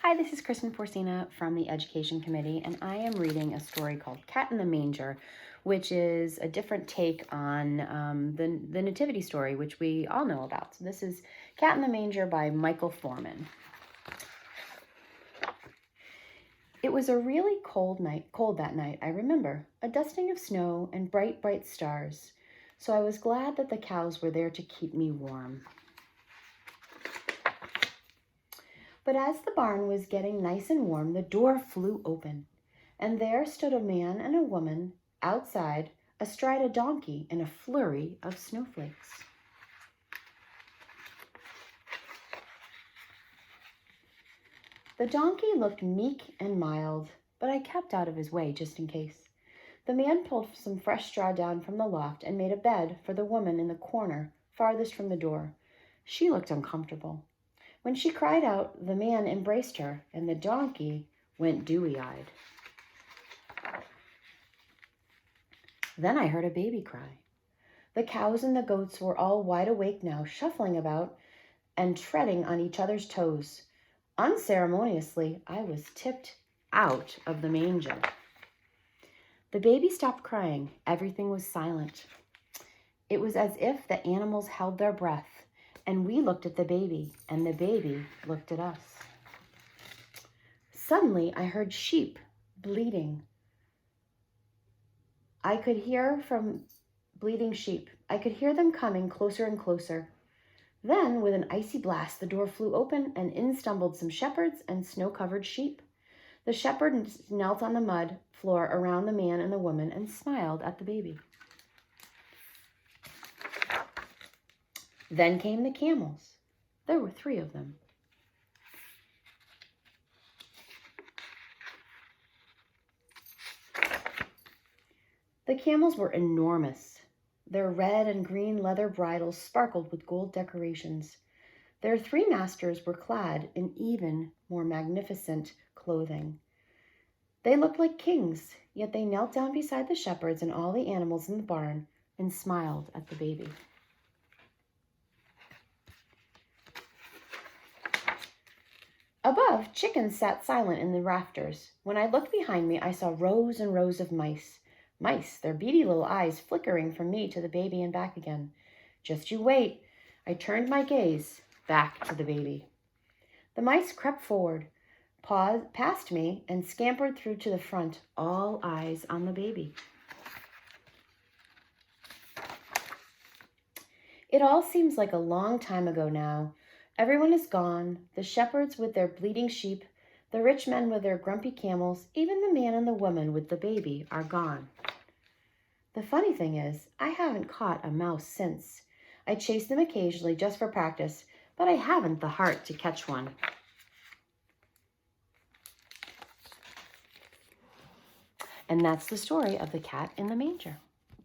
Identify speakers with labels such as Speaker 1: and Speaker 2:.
Speaker 1: Hi, this is Kristen Porcina from the Education Committee, and I am reading a story called Cat in the Manger, which is a different take on the Nativity story, which we all know about. So this is Cat in the Manger by Michael Foreman. It was a really cold that night, I remember, a dusting of snow and bright, bright stars. So I was glad that the cows were there to keep me warm. But as the barn was getting nice and warm, the door flew open, and there stood a man and a woman outside astride a donkey in a flurry of snowflakes. The donkey looked meek and mild, but I kept out of his way just in case. The man pulled some fresh straw down from the loft and made a bed for the woman in the corner farthest from the door. She looked uncomfortable. When she cried out, the man embraced her, and the donkey went dewy-eyed. Then I heard a baby cry. The cows and the goats were all wide awake now, shuffling about and treading on each other's toes. Unceremoniously, I was tipped out of the manger. The baby stopped crying. Everything was silent. It was as if the animals held their breath, and we looked at the baby, and the baby looked at us. Suddenly, I heard sheep bleating. I could hear bleating sheep. I could hear them coming closer and closer. Then, with an icy blast, the door flew open, and in stumbled some shepherds and snow-covered sheep. The shepherds knelt on the mud floor around the man and the woman and smiled at the baby. Then came the camels. There were 3 of them. The camels were enormous. Their red and green leather bridles sparkled with gold decorations. Their 3 masters were clad in even more magnificent clothing. They looked like kings, yet they knelt down beside the shepherds and all the animals in the barn and smiled at the baby. Above, chickens sat silent in the rafters. When I looked behind me, I saw rows and rows of mice. Mice, their beady little eyes flickering from me to the baby and back again. Just you wait. I turned my gaze back to the baby. The mice crept forward, past me, and scampered through to the front, all eyes on the baby. It all seems like a long time ago now. Everyone is gone, the shepherds with their bleating sheep, the rich men with their grumpy camels, even the man and the woman with the baby are gone. The funny thing is, I haven't caught a mouse since. I chase them occasionally just for practice, but I haven't the heart to catch one. And that's the story of the cat in the manger.